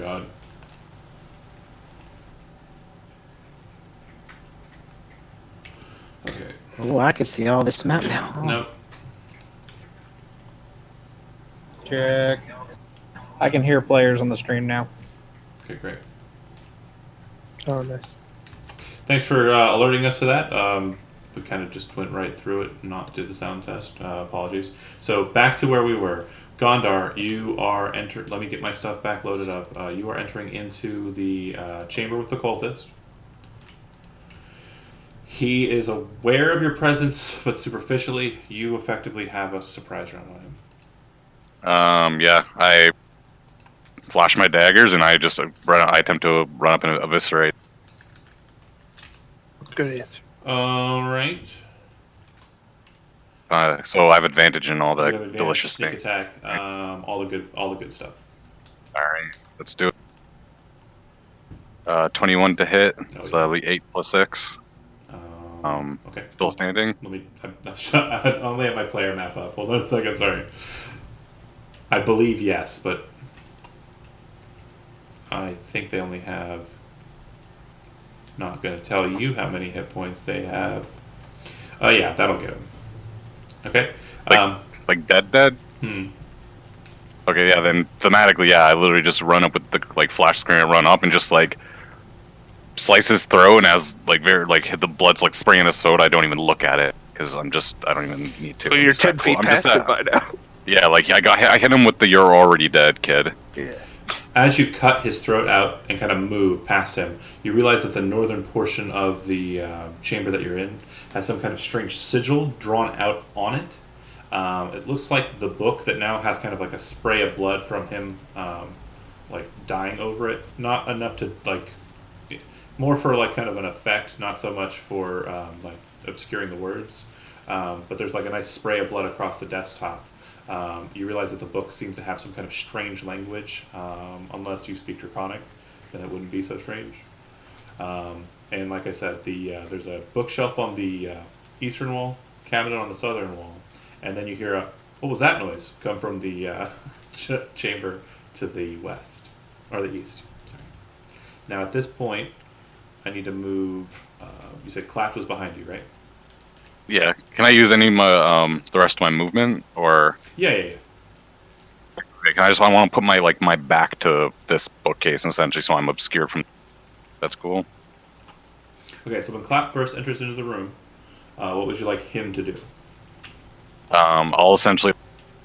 god. Okay. Oh, I can see all this map now. Nope. Check. I can hear players on the stream now. Okay, great. Oh, nice. Thanks for alerting us to that. We kind of just went right through it, not did the sound test. Apologies. So back to where we were. Gondar, you are let me get my stuff back loaded up. You are entering into the chamber with the cultist. He is aware of your presence, but superficially, you effectively have a surprise round on him. Yeah, I flash my daggers and I just I attempt to run up and eviscerate. Good answer. All right. So I have advantage in all You the have advantage, delicious sneak things. attack, all the good stuff. All right, let's do it. 21 to hit, Oh, so that'll be 8 plus 6. Okay. Still standing. Let me. I only have my player map up. Hold on a second. Sorry. I believe yes, but I think they only have. Not going to tell you how many hit points they have. Oh yeah, that'll get him. Okay. Like dead? Okay, yeah, then thematically, yeah, I literally just run up with the flash screen and run up and just slice his throat, and as the blood's spraying his throat, I don't even look at it because I don't even need to. So you're 10 feet past it by now. Yeah, I hit him with the "you're already dead" kid. Yeah. As you cut his throat out and kind of move past him, you realize that the northern portion of the chamber that you're in has some kind of strange sigil drawn out on it. It looks like the book that now has kind of a spray of blood from him, dying over it. Not enough to more for kind of an effect, not so much for obscuring the words. But there's a nice spray of blood across the desktop. You realize that the book seems to have some kind of strange language. Unless you speak Draconic, then it wouldn't be so strange. And like I said, there's a bookshelf on the eastern wall, cabinet on the southern wall, and then you hear what was that noise come from the chamber to the west, or the east. Sorry. Now at this point, I need to move. You said Clapped was behind you, right? Yeah. Can I use any of my the rest of my movement, or? Yeah. Okay, I want to put my back to this bookcase essentially, so I'm obscured from. That's cool. Okay, so when Clap first enters into the room, what would you like him to do? I'll essentially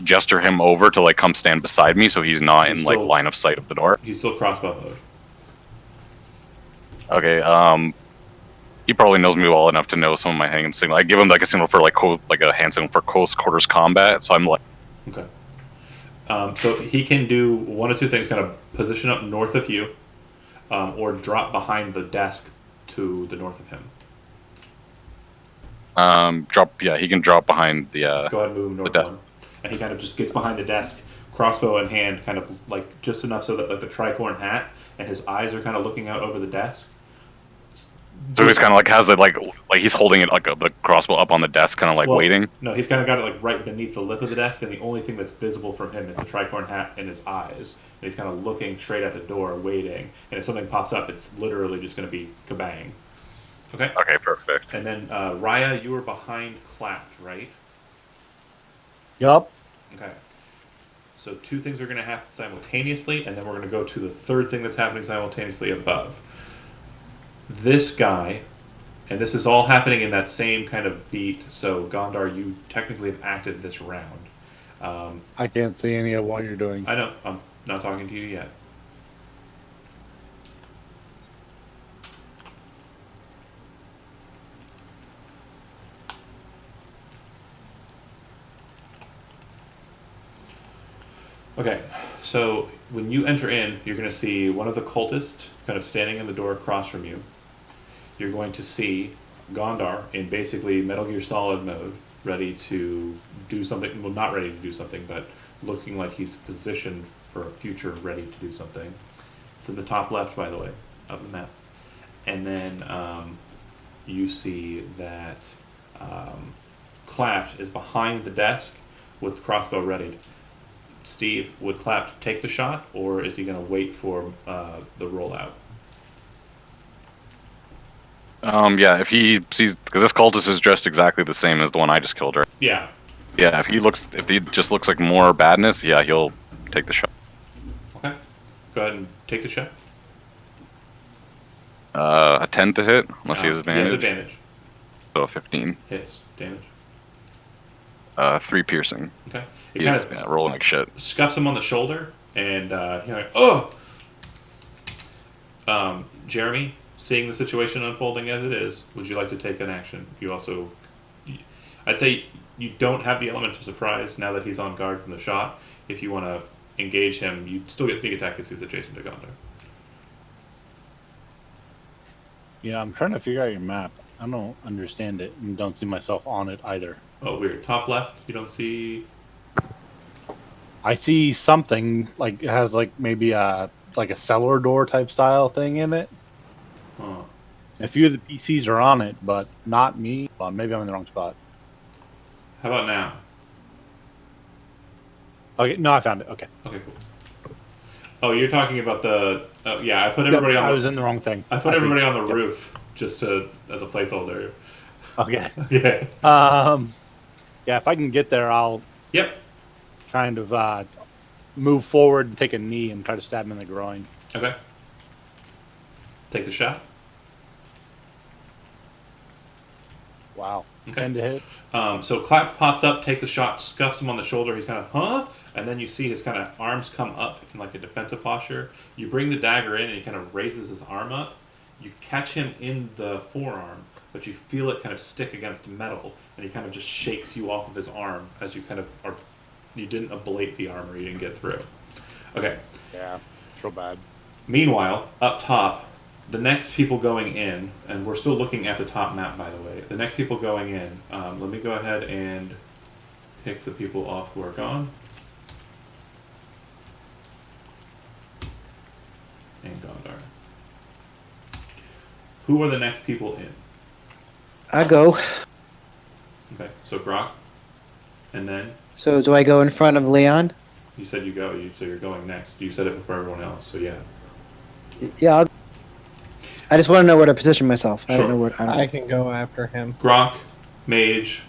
gesture him over to come stand beside me, so he's not in line of sight of the door. He's still crossbow mode. Okay. He probably knows me well enough to know some of my hand signal. I give him a signal for a hand signal for close quarters combat. So I'm Okay. So he can do one of two things: kind of position up north of you, or drop behind the desk to the north of him. drop. Yeah, he can drop behind the. Go ahead and move north one, and he kind of just gets behind the desk, crossbow in hand, kind of just enough so that the tricorn hat and his eyes are kind of looking out over the desk. So he's kind of has it he's holding it the crossbow up on the desk, kind of waiting. No, he's kind of got it right beneath the lip of the desk, and the only thing that's visible from him is the tricorn hat and his eyes. And he's kind of looking straight at the door, waiting. And if something pops up, it's literally just going to be kabang. Okay. Okay, perfect. And then Raya, you were behind Clapped, right? Yup. Okay. So two things are going to happen simultaneously, and then we're going to go to the third thing that's happening simultaneously above. This guy, and this is all happening in that same kind of beat, so Gondar, you technically have acted this round. I can't see any of what you're doing. I know, I'm not talking to you yet. Okay, so when you enter in, you're going to see one of the cultists kind of standing in the door across from you. You're going to see Gondar in basically Metal Gear Solid mode, ready to do something. Well, not ready to do something, but looking like he's positioned for a future ready to do something. It's in the top left, by the way, of the map. And then you see that Clapped is behind the desk with crossbow ready. Steve, would Clap take the shot, or is he going to wait for the rollout? Yeah, if he sees, because this cultist is dressed exactly the same as the one I just killed, right? Yeah. Yeah, if he just looks like more badness, yeah, he'll take the shot. Okay. Go ahead and take the shot. A 10 to hit, unless he has He advantage. has advantage. So a 15. Hits. Damage. 3 piercing. Okay. It He kind is of rolling like shit. scuffs him on the shoulder, and you're like, oh! Jeremy, seeing the situation unfolding as it is, would you like to take an action? You also... I'd say you don't have the element of surprise now that he's on guard from the shot. If you want to engage him, you still get sneak attack because he's adjacent to Gondor. Yeah, I'm trying to figure out your map. I don't understand it and don't see myself on it either. Oh, weird. Top left, you don't see... I see something like it has like maybe a cellar door type style thing in it. Huh. A few of the PCs are on it, but not me. Well, maybe I'm in the wrong spot. How about now? Okay, no, I found it. Okay. Okay, cool. Oh, you're talking about the... Oh, yeah, I put everybody on I the... was in the wrong thing. I put everybody on the roof just as a placeholder. Okay. Yeah. Yeah, if I can get there, I'll Yep. kind of move forward and take a knee and try to stab him in the groin. Okay. Take the shot. Wow. Okay. 10 to hit. So Clap pops up, takes the shot, scuffs him on the shoulder. He's kind of, huh? And then you see his kind of arms come up in like a defensive posture. You bring the dagger in, and he kind of raises his arm up. You catch him in the forearm, but you feel it kind of stick against metal, and he kind of just shakes you off of his arm as you kind of are. You didn't ablate the armor, you didn't get through. Okay. Yeah, so bad. Meanwhile, up top, the next people going in, and we're still looking at the top map, by the way. The next people going in, let me go ahead and pick the people off who are gone. And Gondar. Who are the next people in? I go. Okay, so Grok. And then, So do I go in front of Leon? you said you go, so you're going next. You said it before everyone else, so yeah. Yeah. I just want to know where to position myself. I Sure. don't know where. I can go after him. Grok, Mage,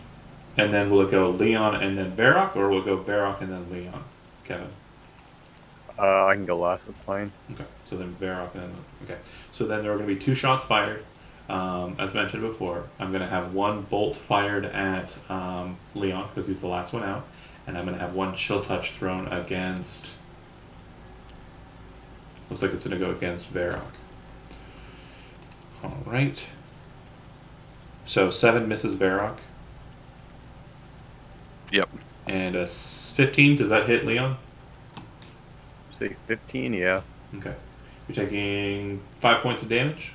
and then will it go Leon and then Varrock, or will it go Varrock and then Leon? Kevin. I can go last. That's fine. Okay, so then Varrock and then... Okay, so then there are going to be 2 shots fired. As mentioned before, I'm going to have 1 bolt fired at Leon, because he's the last one out. And I'm going to have 1 chill touch thrown against... Looks like it's going to go against Varrock. Alright. So 7 misses Varrock. Yep. And a 15, does that hit Leon? Say 15, yeah. Okay. You're taking 5 points of damage.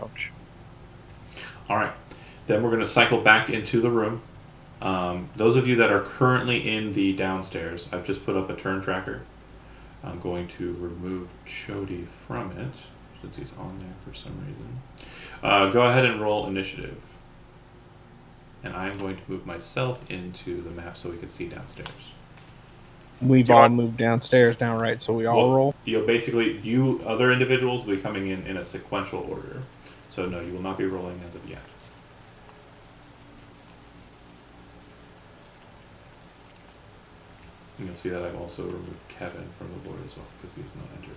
Ouch. Alright. Then we're going to cycle back into the room. Those of you that are currently in the downstairs, I've just put up a turn tracker. I'm going to remove Chody from it, since he's on there for some reason. Go ahead and roll initiative. And I'm going to move myself into the map so we can see downstairs. We've all moved downstairs now, right? So we all roll. You'll basically, you other individuals will be coming in a sequential order. So no, you will not be rolling as of yet. And you'll see that I've also removed Kevin from the board as well, because he's not entered.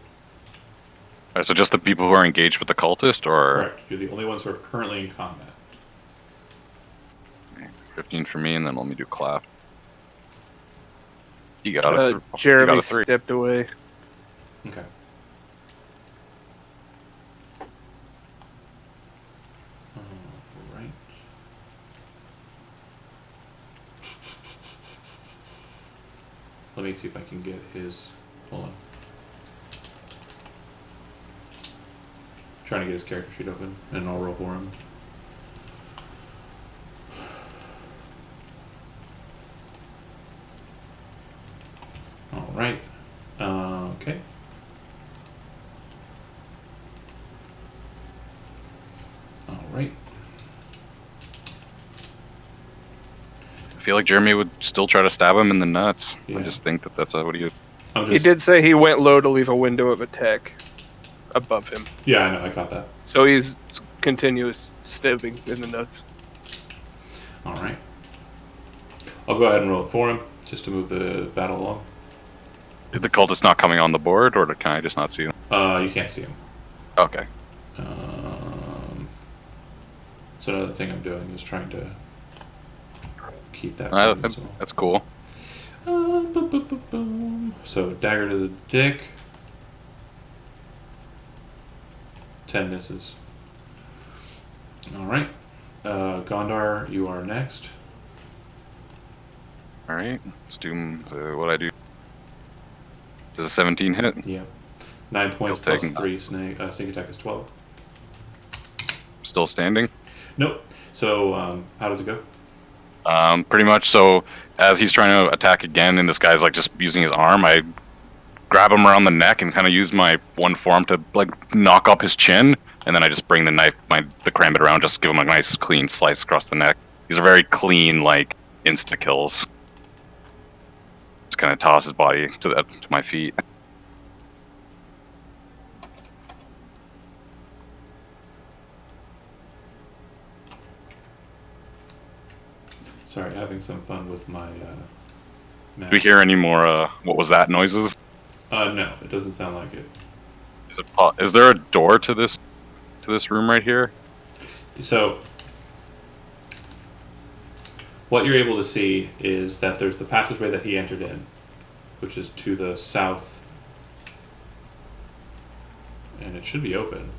Alright, so just the people who are engaged with the cultist, or... Correct. You're the only ones who are currently in combat. 15 for me, and then let me do Clap. You got a Jeremy you got a 3. stepped away. Okay. Alright. Let me see if I can get his... Hold on. Trying to get his character sheet open, and I'll roll for him. Alright. Okay. Alright. feel like Jeremy would still try to stab him in the nuts. Yeah. I just think that that's what he. I'm He just, did say he went low to leave a window of attack above him. Yeah, I know. I got that. So he's continuous stabbing in the nuts. All right. I'll go ahead and roll it for him, just to move the battle along. Is the cultist not coming on the board, or can I just not see him? You can't see him. Okay. So another thing I'm doing is trying to keep that. Alright, moving as well. that's cool. Boom, boom, boom, boom. So dagger to the dick. 10 misses. All right, Gondar, you are next. All right, let's do what I do. Does a 17 hit? Yeah, 9 points You'll plus take 3. Snake attack is 12. Still standing? Nope. So how does it go? Pretty much. So as he's trying to attack again, and this guy's like just using his arm, I grab him around the neck and kind of use my one forearm to like knock up his chin, and then I just bring the knife, the karambit around, just give him a nice clean slice across the neck. These are very clean, like insta kills. Just kind of toss his body to my feet. Sorry, having some fun with my map. Do we hear any more? What was that noises? No, it doesn't sound like it. Is there a door to this room right here? So, what you're able to see is that there's the passageway that he entered in, which is to the south, and it should be open.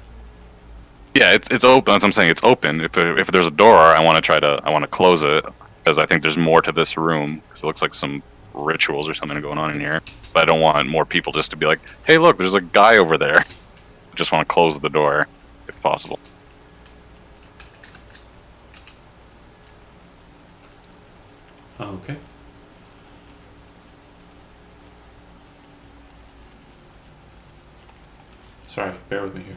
Yeah, it's open. That's what I'm saying. It's open. If there's a door, I want to close it because I think there's more to this room. Because it looks like some rituals or something going on in here. But I don't want more people just to be like, "Hey, look, there's a guy over there." I just want to close the door, if possible. Okay. Sorry, bear with me here.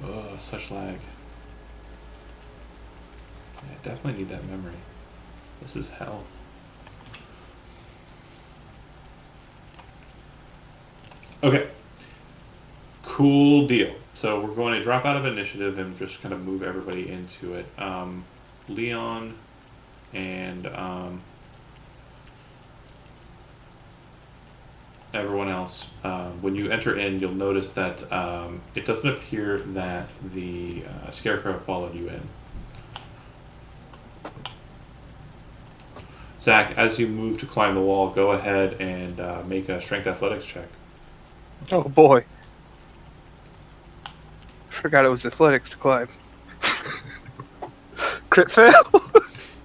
Oh, such lag. I definitely need that memory. This is hell. Okay. Cool deal. So we're going to drop out of initiative and just kind of move everybody into it. Leon and everyone else, when you enter in, you'll notice that it doesn't appear that the Scarecrow followed you in. Zach, as you move to climb the wall, go ahead and make a strength athletics check. Oh boy. Forgot it was athletics to climb. Crit fail?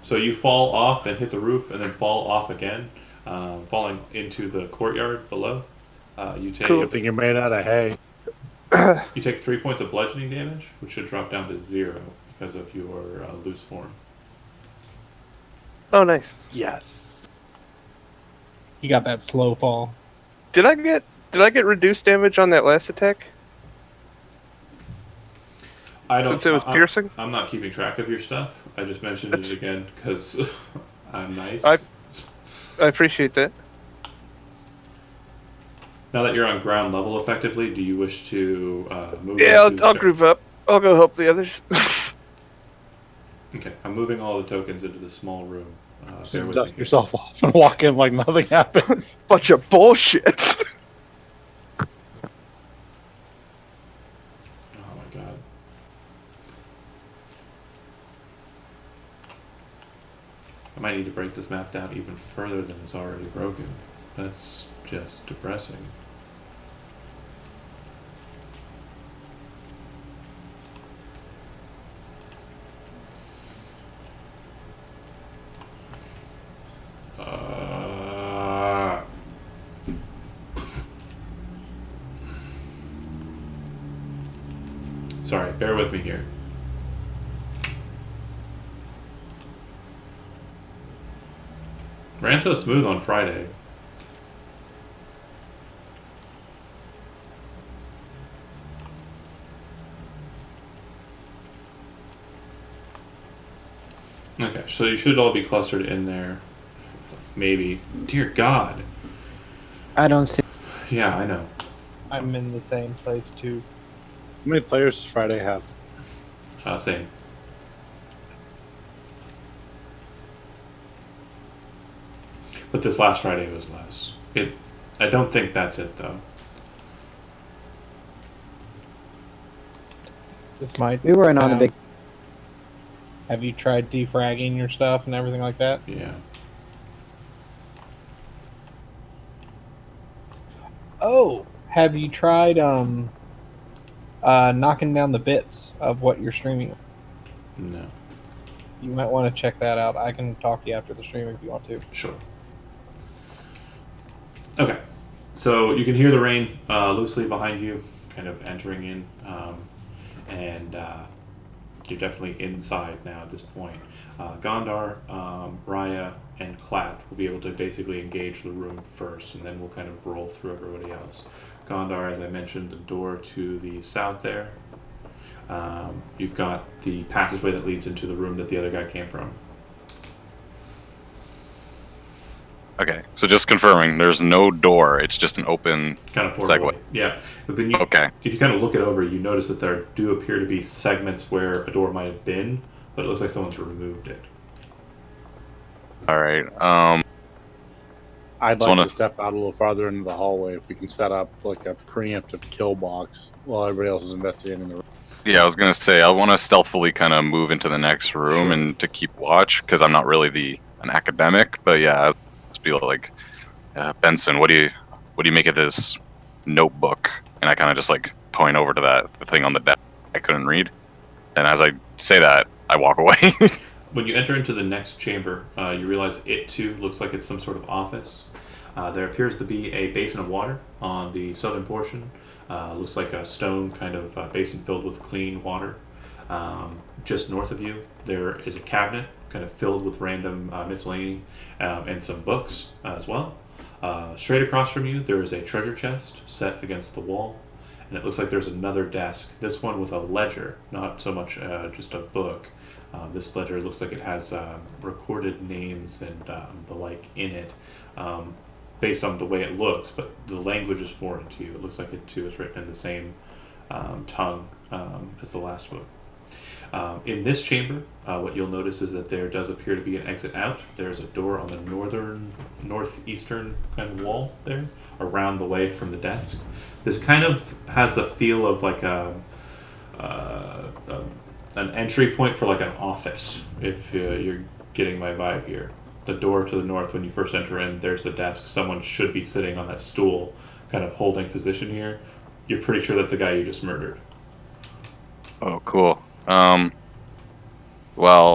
So you fall off and hit the roof, and then fall off again, falling into the courtyard below. You take Good thing you're made out of hay. you take 3 points of bludgeoning damage, which should drop down to 0 because of your loose form. Oh, nice. Yes. He got that slow fall. Did I get reduced damage on that last attack? I don't. Since it was piercing? I'm not keeping track of your stuff. I just mentioned it again because I'm nice. I appreciate that. Now that you're on ground level, effectively, do you wish to move? Yeah, into I'll group up. I'll go help the others. Okay, I'm moving all the tokens into the small room. Bear Just with dust me. yourself off and walk in like nothing happened. Bunch of bullshit. Oh my god. I might need to break this map down even further than it's already broken. That's just depressing. Sorry, bear with me here. Ran so smooth on Friday. Okay, so you should all be clustered in there. Maybe. Dear God. I don't see. Yeah, I know. I'm in the same place too. How many players does Friday have? Same. But this last Friday was less. I don't think that's it though. This might. We weren't on a big. Have you tried defragging your stuff and everything like that? Yeah. Oh, have you tried knocking down the bits of what you're streaming? No. You might want to check that out. I can talk to you after the stream if you want to. Sure. Okay. So you can hear the rain loosely behind you, kind of entering in, and you're definitely inside now at this point. Gondar, Raya, and Clap will be able to basically engage the room first, and then we'll kind of roll through everybody else. Gondar, as I mentioned, the door to the south there. You've got the passageway that leads into the room that the other guy came from. Okay, so just confirming, there's no door. It's just an open Kind of portal. segue. Yeah. But then you, Okay. if you kind of look it over, you notice that there do appear to be segments where a door might have been, but it looks like someone's removed it. All right. I'd So like wanna- to step out a little farther into the hallway if we can set up like a preemptive kill box while everybody else is investigating the room. Yeah, I was gonna say I want to stealthily kind of move into the next room and to keep watch because I'm not really an academic, but yeah, let's be like, Benson, what do you make of this notebook? And I kind of just like point over to the thing on the desk I couldn't read, and as I say that, I walk away. When you enter into the next chamber, you realize it too looks like it's some sort of office. There appears to be a basin of water on the southern portion. Looks like a stone kind of basin filled with clean water. Just north of you, there is a cabinet kind of filled with random miscellany and some books as well. Straight across from you, there is a treasure chest set against the wall. And it looks like there's another desk, this one with a ledger, not so much just a book. This ledger looks like it has recorded names and the like in it, based on the way it looks, but the language is foreign to you. It looks like it too is written in the same tongue as the last book. In this chamber, what you'll notice is that there does appear to be an exit out. There's a door on the northeastern kind of wall there, around the way from the desk. This kind of has the feel of like an entry point for like an office, if you're getting my vibe here. The door to the north, when you first enter in, there's the desk. Someone should be sitting on that stool, kind of holding position here. You're pretty sure that's the guy you just murdered. Oh, cool. Well,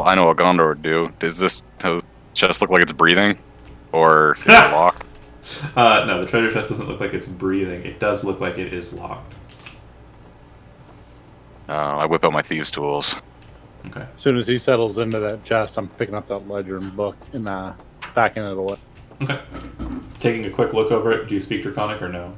I know what Gondor would do. Does this chest look like it's breathing, or is it locked? No, the treasure chest doesn't look like it's breathing. It does look like it is locked. I whip out my thieves' tools. Okay. As soon as he settles into that chest, I'm picking up that ledger and book and backing it away. Okay. Taking a quick look over it, do you speak Draconic or no?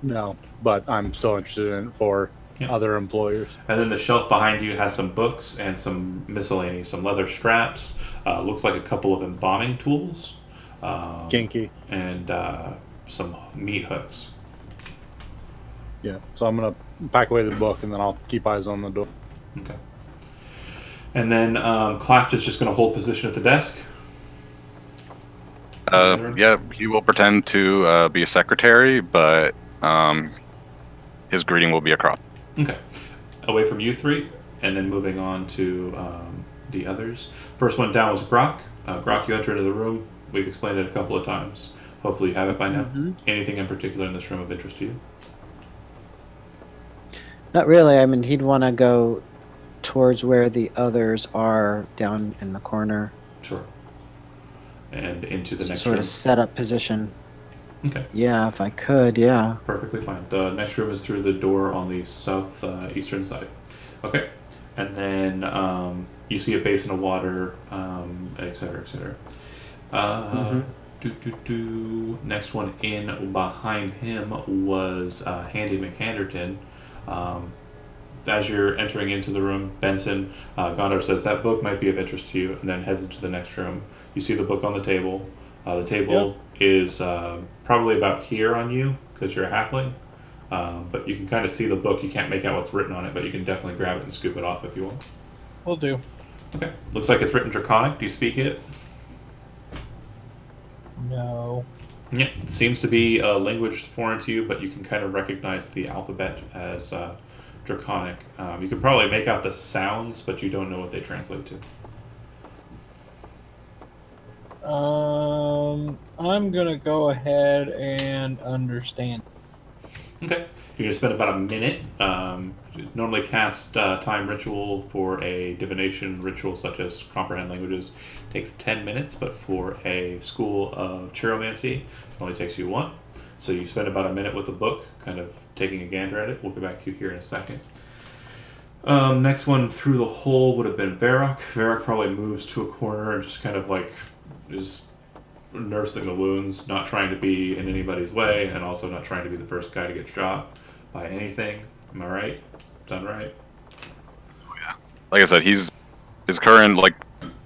No, but I'm still interested in it for Yeah. other employers. And then the shelf behind you has some books and some miscellany, some leather straps. Looks like a couple of embalming tools. Kinky. And some meat hooks. Yeah. So I'm gonna pack away the book and then I'll keep eyes on the door. Okay. And then Claps is just going to hold position at the desk. Yeah, he will pretend to be a secretary, but his greeting will be across. Okay. Away from you three, and then moving on to the others. First one down was Grok. Grok, you enter into the room. We've explained it a couple of times. Hopefully you have it by now. Mhm. Anything in particular in this room of interest to you? Not really. I mean, he'd want to go towards where the others are down in the corner. Sure. And into the next Sort room. of set up position. Okay. Yeah, if I could, yeah. Perfectly fine. The next room is through the door on the south eastern side. Okay. And then you see a basin of water, et cetera, et cetera. Next one in behind him was Handy McHanderton. as you're entering into the room, Benson, Gondor says that book might be of interest to you, and then heads into the next room. You see the book on the table. The table is probably about here on you because you're a halfling, but you can kind of see the book. You can't make out what's written on it, but you can definitely grab it and scoop it off if you want. Will do. Okay. Looks like it's written Draconic. Do you speak it? No. Yeah, it seems to be a language foreign to you, but you can kind of recognize the alphabet as Draconic. You can probably make out the sounds, but you don't know what they translate to. I'm gonna go ahead and understand. Okay. You're going to spend about a minute. Normally cast time ritual for a divination ritual such as comprehend languages takes 10 minutes, but for a school of chiromancy, it only takes you 1. So you spend about a minute with the book, kind of taking a gander at it. We'll get back to you here in a second. Next one through the hole would have been Varrock. Varrock probably moves to a corner and just kind of like is nursing the wounds, not trying to be in anybody's way, and also not trying to be the first guy to get shot by anything. Am I right? Done right? Like I said, his current like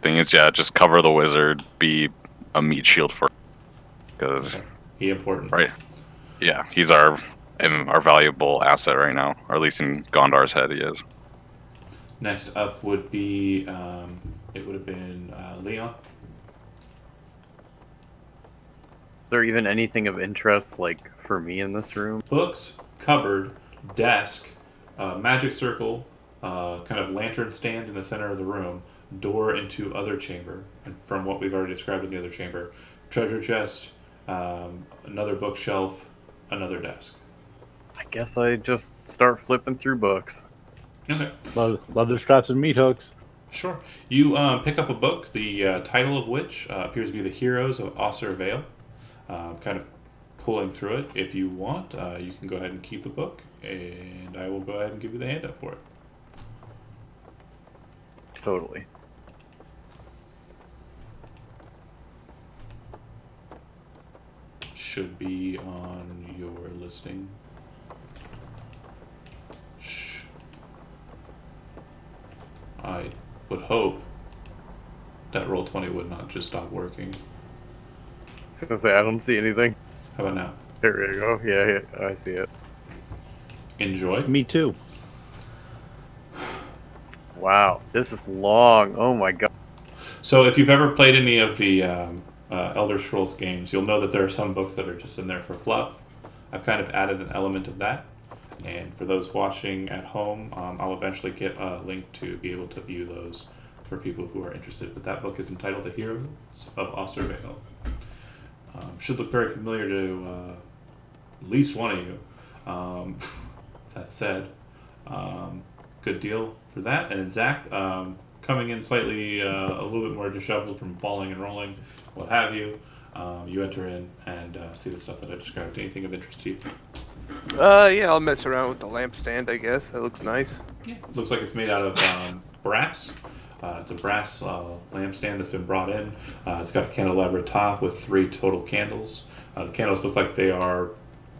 thing is just cover the wizard, be a meat shield for, because He important. right, yeah, he's our valuable asset right now, or at least in Gondar's head, he is. Next up would be it would have been Leon. Is there even anything of interest, like, for me in this room? Books, cupboard, desk, magic circle, kind of lantern stand in the center of the room, door into other chamber, and from what we've already described in the other chamber, treasure chest, another bookshelf, another desk. I guess I just start flipping through books. Okay. Leather straps and meat hooks. Sure. You pick up a book, the title of which appears to be The Heroes of Osir Vale. Kind of pulling through it. If you want, you can go ahead and keep the book, and I will go ahead and give you the handout for it. Totally. Should be on your listing. I would hope that Roll20 would not just stop working. I was gonna say, I don't see anything. How about now? There we go. Yeah, I see it. Enjoy. Me too. Wow, this is long. Oh my god. So if you've ever played any of the Elder Scrolls games, you'll know that there are some books that are just in there for fluff. I've kind of added an element of that. And for those watching at home, I'll eventually get a link to be able to view those for people who are interested. But that book is entitled The Heroes of Osir Vale. Should look very familiar to at least one of you. That said, good deal for that. And Zach, coming in slightly a little bit more disheveled from falling and rolling, what have you. You enter in and see the stuff that I described. Anything of interest to you? Yeah, I'll mess around with the lampstand, I guess. That looks nice. Yeah. Looks like it's made out of brass. It's a brass lampstand that's been brought in. It's got a candelabra top with 3 total candles. The candles look like they are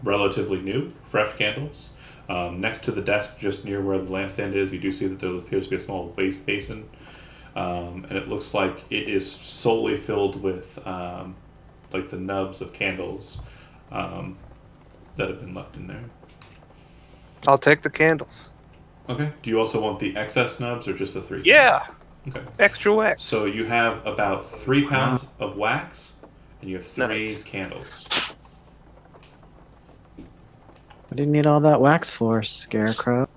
relatively new, fresh candles. Next to the desk, just near where the lampstand is, you do see that there appears to be a small waste basin. And it looks like it is solely filled with like the nubs of candles that have been left in there. I'll take the candles. Okay. Do you also want the excess nubs or just the 3? Yeah, Okay. extra wax. So you have about 3 pounds of wax, and you have 3 Nice. candles. What do you need all that wax for, Scarecrow?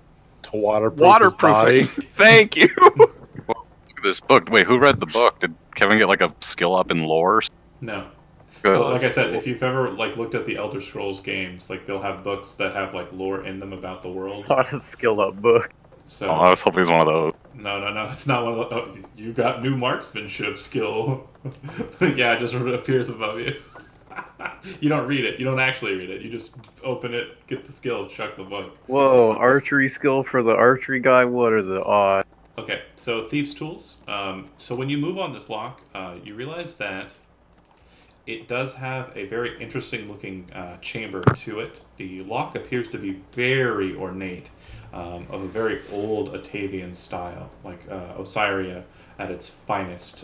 To waterproof Waterproofing. his body. Thank you. Look at this book. Wait, who read the book? Did Kevin get like a skill up in lore? No. Good. So, like I said, if you've ever like looked at the Elder Scrolls games, like they'll have books that have like lore in them about the world. It's not a skill up book. So Oh, I was hoping it was one of those. no, it's not one of those. Oh, you got new marksmanship skill. Yeah, it just appears above you. You don't read it. You don't actually read it. You just open it, get the skill, chuck the book. Whoa, archery skill for the archery guy? What are the odds? Okay, so Thieves' Tools. So when you move on this lock, you realize that It does have a very interesting looking chamber to it. The lock appears to be very ornate, of a very old Atavian style, like Osiria at its finest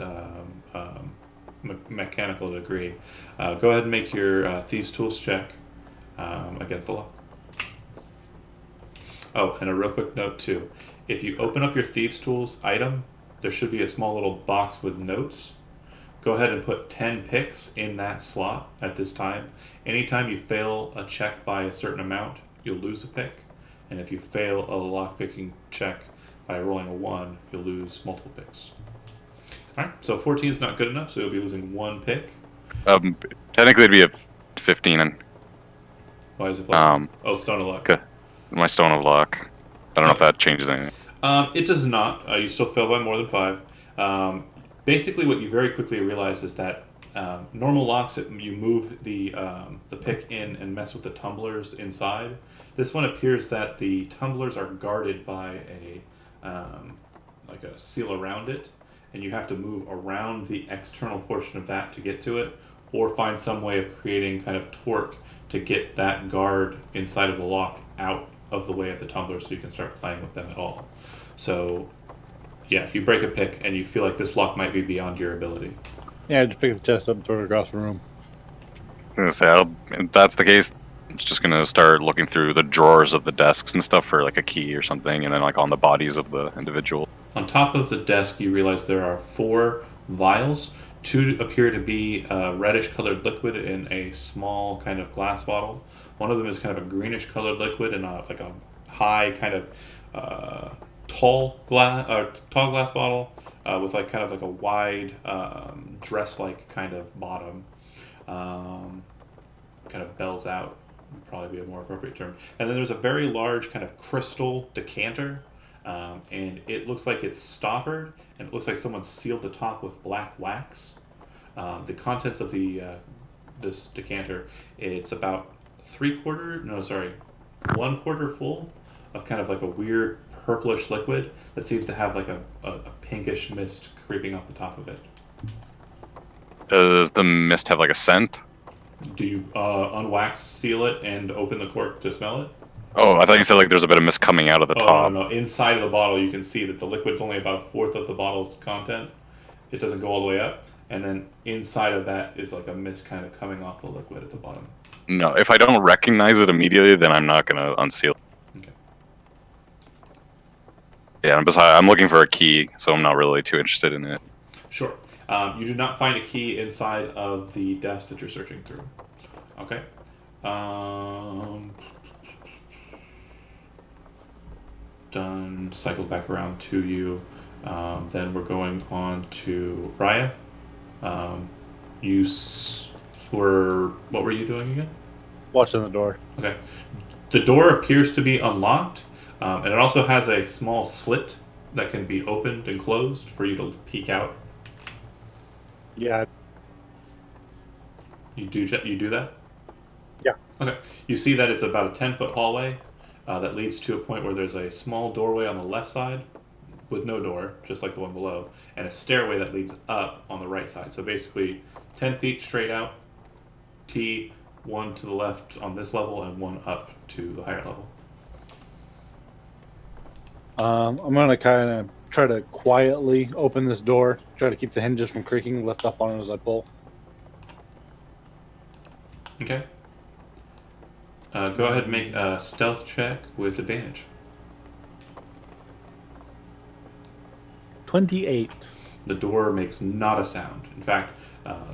mechanical degree. Go ahead and make your Thieves' Tools check against the lock. Oh, and a real quick note too. If you open up your Thieves' Tools item, there should be a small little box with notes. Go ahead and put 10 picks in that slot at this time. Anytime you fail a check by a certain amount, you'll lose a pick. And if you fail a lockpicking check by rolling a 1, you'll lose multiple picks. Alright, so 14 is not good enough, so you'll be losing 1 pick. Technically it'd be a 15 and Why is it plus? Oh, Stone of Luck. my Stone of Luck. I don't know if that changes anything. It does not. You still fail by more than 5. Basically, what you very quickly realize is that normal locks, you move the pick in and mess with the tumblers inside. This one appears that the tumblers are guarded by like a seal around it, and you have to move around the external portion of that to get to it, or find some way of creating kind of torque to get that guard inside of the lock out of the way of the tumblers so you can start playing with them at all. So yeah, you break a pick and you feel like this lock might be beyond your ability. Yeah, just pick the chest up and throw it across the room. I was gonna say, if that's the case, it's just gonna start looking through the drawers of the desks and stuff for like a key or something, and then like on the bodies of the individual. On top of the desk, you realize there are 4 vials. 2 appear to be reddish colored liquid in a small kind of glass bottle. One of them is kind of a greenish colored liquid in like a high kind of tall glass bottle with like kind of like a wide dress-like kind of bottom. Kind of bells out would probably be a more appropriate term. And then there's a very large kind of crystal decanter, and it looks like it's stoppered, and it looks like someone sealed the top with black wax. The contents of this decanter, it's about 1/4 full of kind of like a weird purplish liquid that seems to have like a pinkish mist creeping off the top of it. Does the mist have like a scent? Do you unwax seal it and open the cork to smell it? Oh, I thought you said like there's a bit of mist coming out of the top. No. Inside of the bottle, you can see that the liquid's only about 1/4 of the bottle's content. It doesn't go all the way up. And then inside of that is like a mist kind of coming off the liquid at the bottom. No, if I don't recognize it immediately, then I'm not gonna unseal it. Okay. Yeah, and besides, I'm looking for a key, so I'm not really too interested in it. Sure. You do not find a key inside of the desk that you're searching through. Okay. Done. Cycled back around to you. Then we're going on to Raya. What were you doing again? Watching the door. Okay. The door appears to be unlocked, and it also has a small slit that can be opened and closed for you to peek out. Yeah. You do that? Yeah. Okay. You see that it's about a 10-foot hallway that leads to a point where there's a small doorway on the left side with no door, just like the one below, and a stairway that leads up on the right side. So basically 10 feet straight out, T, 1 to the left on this level, and 1 up to the higher level. I'm gonna kind of try to quietly open this door, try to keep the hinges from creaking, lift up on it as I pull. Okay. Go ahead and make a stealth check with advantage. 28. The door makes not a sound. In fact,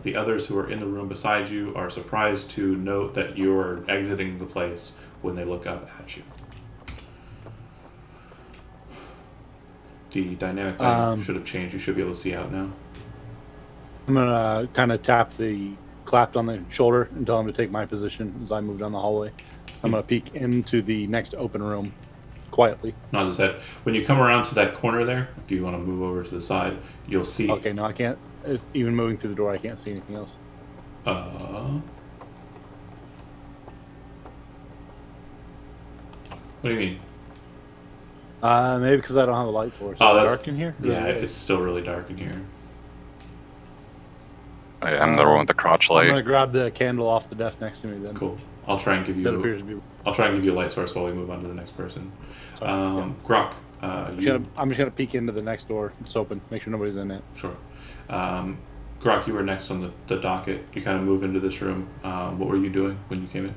the others who are in the room beside you are surprised to note that you're exiting the place when they look up at you. The dynamic lighting should have changed. You should be able to see out now. I'm gonna kind of tap the clapped on the shoulder and tell him to take my position as I move down the hallway. I'm gonna peek into the next open room quietly. Nods his head. When you come around to that corner there, if you want to move over to the side, you'll see. Okay, no, I can't. Even moving through the door, I can't see anything else. What do you mean? Maybe because I don't have a light source. Oh, Is it that's dark in here? Yeah, it's still really dark in here. I am the one with the crotch I'm light. gonna grab the candle off the desk next to me then. Cool. I'll try and give That you. appears to be. I'll try and give you a light source while we move on to the next person. Yeah. Grok. I'm just gonna peek into the next door. It's open. Make sure nobody's in it. Sure. Grok, you were next on the docket. You kind of move into this room. What were you doing when you came in?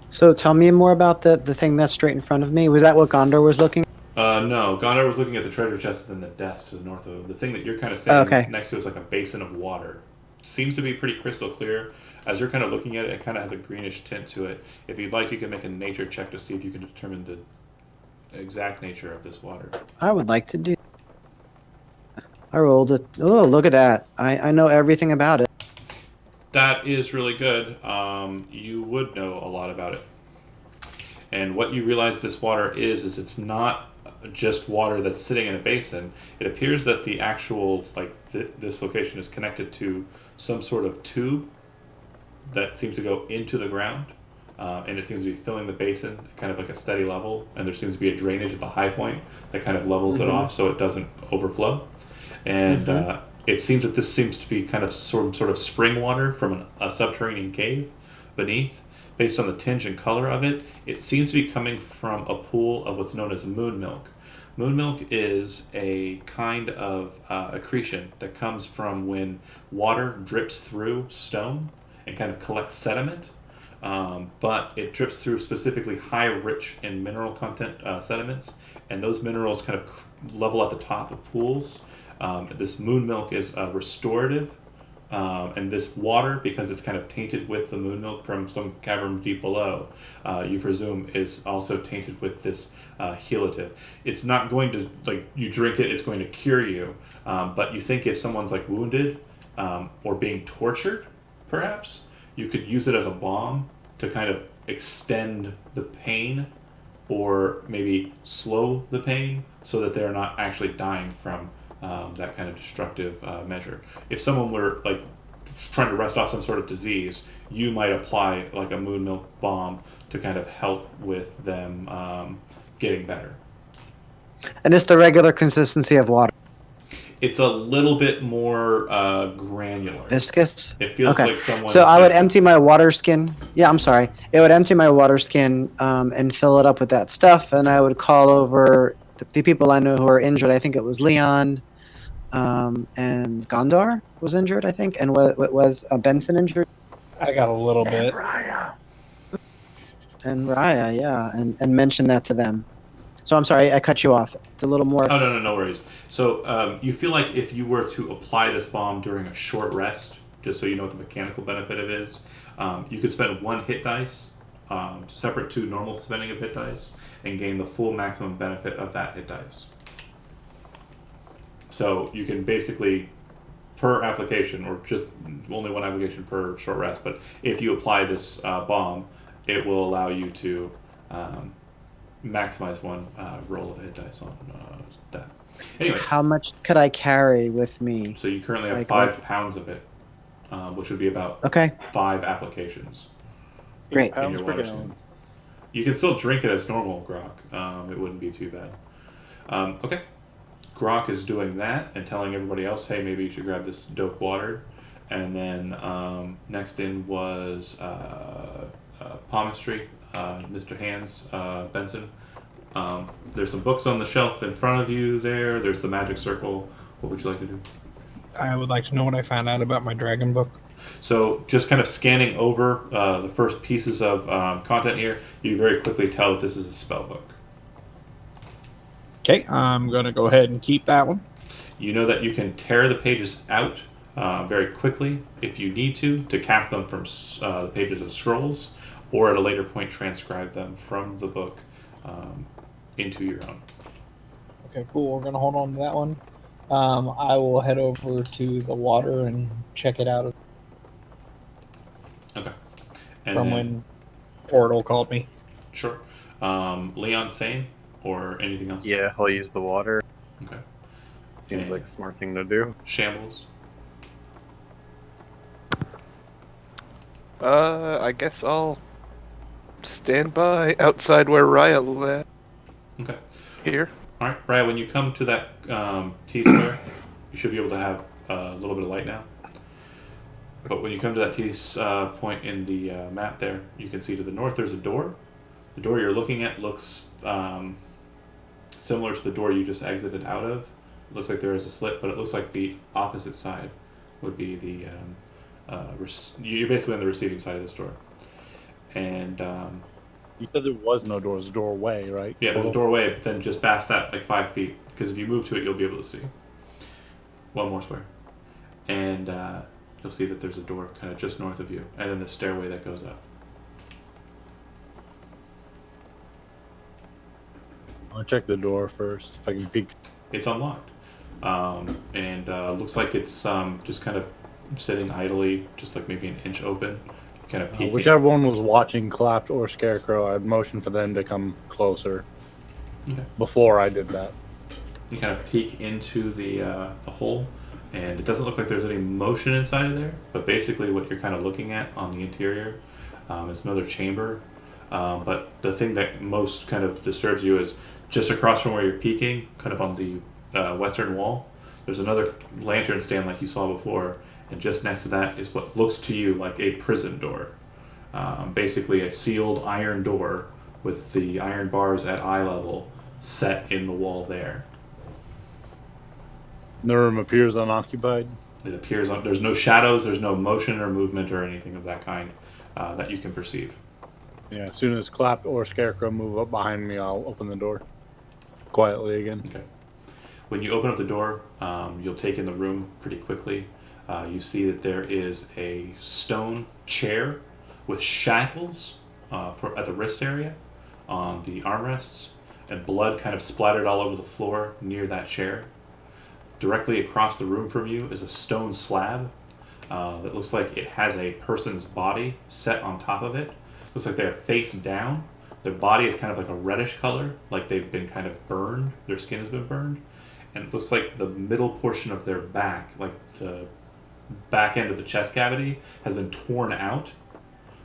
So tell me more about the thing that's straight in front of me. Was that what Gondor was looking? No. Gondor was looking at the treasure chest and the desk to the north of the thing that you're kind of standing next to is like a basin of water. Seems to be pretty crystal clear. As you're kind of looking at it, it kind of has a greenish tint to it. If you'd like, you can make a nature check to see if you can determine the exact nature of this water. I would like to do. I rolled it. Oh, look at that! I know everything about it. That is really good. You would know a lot about it. And what you realize this water is it's not just water that's sitting in a basin. It appears that the actual, this location is connected to some sort of tube that seems to go into the ground. And it seems to be filling the basin kind of like a steady level. And there seems to be a drainage at the high point that kind of levels it off so it doesn't overflow. And it seems that this seems to be kind of some sort of spring water from a subterranean cave beneath. Based on the tinge and color of it, it seems to be coming from a pool of what's known as moon milk. Moon milk is a kind of accretion that comes from when water drips through stone and kind of collects sediment. But it drips through specifically high, rich in mineral content sediments, and those minerals kind of level at the top of pools. This moon milk is restorative, and this water, because it's kind of tainted with the moon milk from some cavern deep below, you presume is also tainted with this helative. It's not going to, you drink it, it's going to cure you, but you think if someone's wounded or being tortured, perhaps, you could use it as a balm to kind of extend the pain or maybe slow the pain so that they're not actually dying from that kind of destructive measure. If someone were trying to rest off some sort of disease, you might apply a moon milk balm to kind of help with them getting better. And it's the regular consistency of water. It's a little bit more granular. Viscous? It feels like someone... So I would empty my water skin. Yeah, I'm sorry. It would empty my water skin and fill it up with that stuff, and I would call over the people I know who are injured. I think it was Leon, and Gondar was injured, I think. And was Benson injured? I got a little bit. And Raya, yeah. And mention that to them. So I'm sorry, I cut you off. It's a little more... Oh, no worries. So you feel like if you were to apply this bomb during a short rest, just so you know what the mechanical benefit of it is, you could spend 1 hit dice, separate to normal spending of hit dice, and gain the full maximum benefit of that hit dice. So you can basically, per application, or just only 1 application per short rest, but if you apply this bomb, it will allow you to maximize 1 roll of hit dice on that. Anyway. How much could I carry with me? So you currently have 5 pounds of it, which would be about 5 applications. Great. In your water skin. You can still drink it as normal, Grok. It wouldn't be too bad. Okay. Grok is doing that and telling everybody else, hey, maybe you should grab this dope water. And then next in was palmistry, Mr. Hands, Benson. There's some books on the shelf in front of you there. There's the magic circle. What would you like to do? I would like to know what I found out about my dragon book. So just kind of scanning over the first pieces of content here, you very quickly tell that this is a spell book. Okay, I'm going to go ahead and keep that one. You know that you can tear the pages out very quickly if you need to cast them from the pages of scrolls, or at a later point transcribe them from the book into your own. Okay, cool. We're going to hold on to that one. I will head over to the water and check it out. Okay. And from when Portal called me. Sure. Leon, same? Or anything else? Yeah, I'll use the water. Okay. Seems like a smart thing to do. Shambles? I guess I'll stand by outside where Raya led. Okay. Here. Alright, Raya, when you come to that T-square, you should be able to have a little bit of light now. But when you come to that T point in the map there, you can see to the north there's a door. The door you're looking at looks similar to the door you just exited out of. It looks like there is a slit, but it looks like the opposite side would be the you're basically on the receiving side of this door. And You said there was no door, it was a doorway, right? yeah, there's a doorway, but then just past that, like 5 feet, because if you move to it, you'll be able to see. One more square. And you'll see that there's a door kind of just north of you, and then the stairway that goes up. I'll check the door first, if I can peek. It's unlocked. And looks like it's just kind of sitting idly, just like maybe an inch open. Kind of peeking. Whichever one was watching Clapped or Scarecrow, I'd motion for them to come closer Okay. before I did that. You kind of peek into the hole, and it doesn't look like there's any motion inside of there, but basically what you're kind of looking at on the interior is another chamber. But the thing that most kind of disturbs you is just across from where you're peeking, kind of on the western wall, there's another lantern stand like you saw before, and just next to that is what looks to you like a prison door. Basically a sealed iron door with the iron bars at eye level set in the wall there. The room appears unoccupied. It appears on, there's no shadows, there's no motion or movement or anything of that kind that you can perceive. Yeah, as soon as Clapped or Scarecrow move up behind me, I'll open the door quietly again. Okay. When you open up the door, you'll take in the room pretty quickly. You see that there is a stone chair with shackles at the wrist area on the armrests, and blood kind of splattered all over the floor near that chair. Directly across the room from you is a stone slab that looks like it has a person's body set on top of it. Looks like they're face down. Their body is kind of like a reddish color, like they've been kind of burned. Their skin has been burned. And it looks like the middle portion of their back, like the back end of the chest cavity, has been torn out.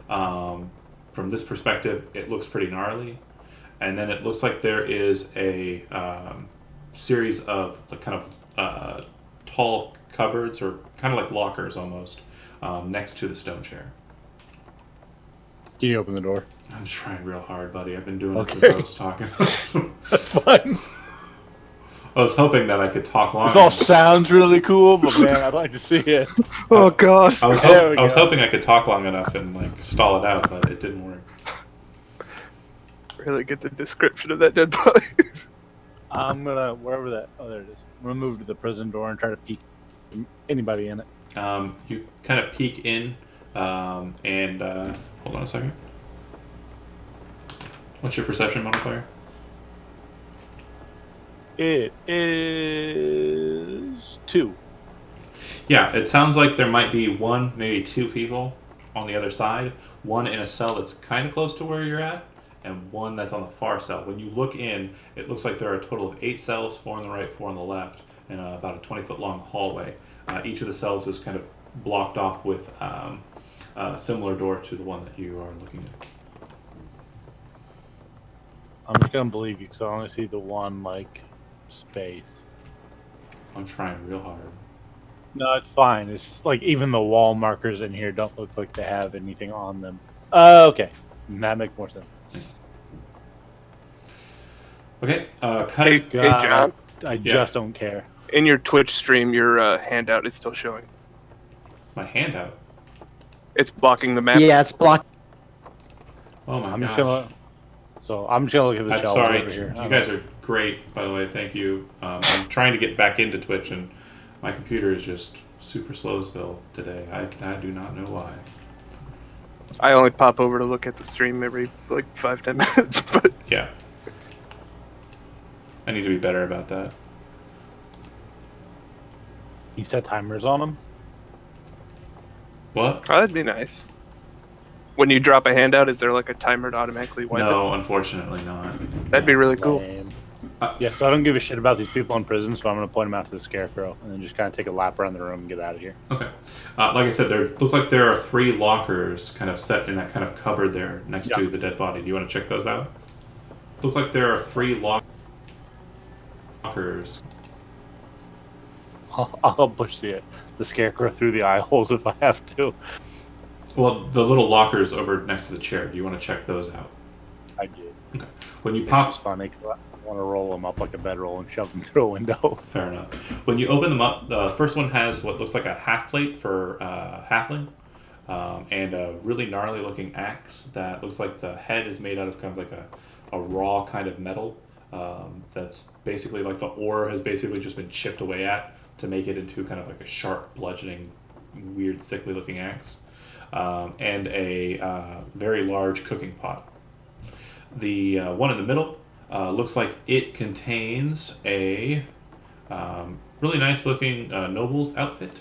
From this perspective, it looks pretty gnarly. And then it looks like there is a series of like kind of tall cupboards, or kind of like lockers almost, next to the stone chair. Can you open the door? I'm trying real hard, buddy. I've been doing this Okay. since I was talking. That's fine. I was hoping that I could talk longer. This all sounds really cool, but man, I'd like to see it. Oh god. I was, There we I was go. hoping I could talk long enough and like stall it out, but it didn't work. Really get the description of that dead body. I'm gonna, wherever that, oh, there it is. I'm gonna move to the prison door and try to peek anybody in it. You kind of peek in, and hold on a second. What's your perception modifier? It is 2. Yeah, it sounds like there might be one, maybe two people on the other side. One in a cell that's kind of close to where you're at, and one that's on the far cell. When you look in, it looks like there are a total of 8 cells, 4 on the right, 4 on the left, and about a 20-foot long hallway. Each of the cells is kind of blocked off with a similar door to the one that you are looking at. I'm just gonna believe you because I only see the one, like, space. I'm trying real hard. No, it's fine. It's like even the wall markers in here don't look like they have anything on them. Okay. That makes more sense. Okay, Hey, cutting. hey John, I just don't care. in your Twitch stream, your handout is still showing. My handout. It's blocking the map. Yeah, it's blocked. Oh my I'm gosh. just gonna. So I'm just gonna look at the I'm shelves sorry. over here. You guys are great, by the way. Thank you. I'm trying to get back into Twitch, and my computer is just super slow as hell today. I do not know why. I only pop over to look at the stream every like 5-10 minutes, but Yeah. I need to be better about that. You set timers on them. What? that'd be nice. When you drop a handout, is there like a timer to automatically wipe No, unfortunately not. it? That'd be really cool. Lame. Yeah, so I don't give a shit about these people in prison, so I'm gonna point them out to the Scarecrow and then just kind of take a lap around the room and get out of here. Okay. Like I said, there look like there are 3 lockers kind of set in that kind of cupboard there next to the dead body. Do you want to check those out? Look like there are 3 lockers. I'll push the scarecrow through the eye holes if I have to. Well, the little lockers over next to the chair. Do you want to check those out? I did. Okay. When you It's pop, just funny 'cause I want to roll them up like a bedroll and shove them through a window. fair enough. When you open them up, the first one has what looks like a half plate for halfling, and a really gnarly looking axe that looks like the head is made out of kind of like a raw kind of metal. That's basically like the ore has basically just been chipped away at to make it into kind of like a sharp, bludgeoning, weird, sickly looking axe, and a very large cooking pot. The one in the middle looks like it contains a really nice looking noble's outfit,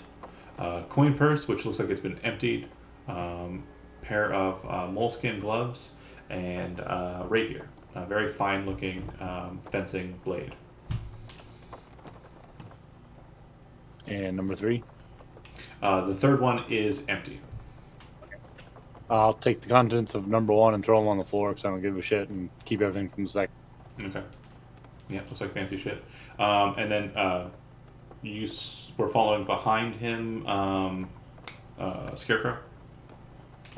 coin purse, which looks like it's been emptied, pair of moleskin gloves, and rapier. A very fine looking fencing blade. And number 3, The third one is empty. I'll take the contents of number 1 and throw them on the floor because I don't give a shit, and keep everything from the second. Okay. Yeah, looks like fancy shit. And then were following behind him, Scarecrow.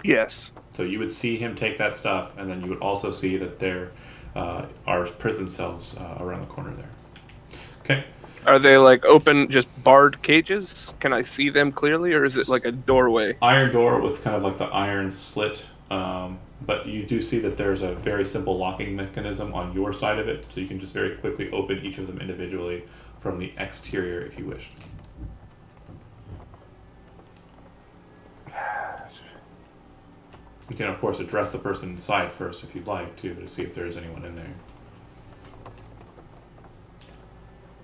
Yes. So you would see him take that stuff, and then you would also see that there are prison cells around the corner there. Okay. Are they like open, just barred cages? Can I see them clearly, or is it like a doorway? Iron door with kind of like the iron slit, but you do see that there's a very simple locking mechanism on your side of it, so you can just very quickly open each of them individually from the exterior if you wished. You can of course address the person inside first if you'd like to see if there is anyone in there.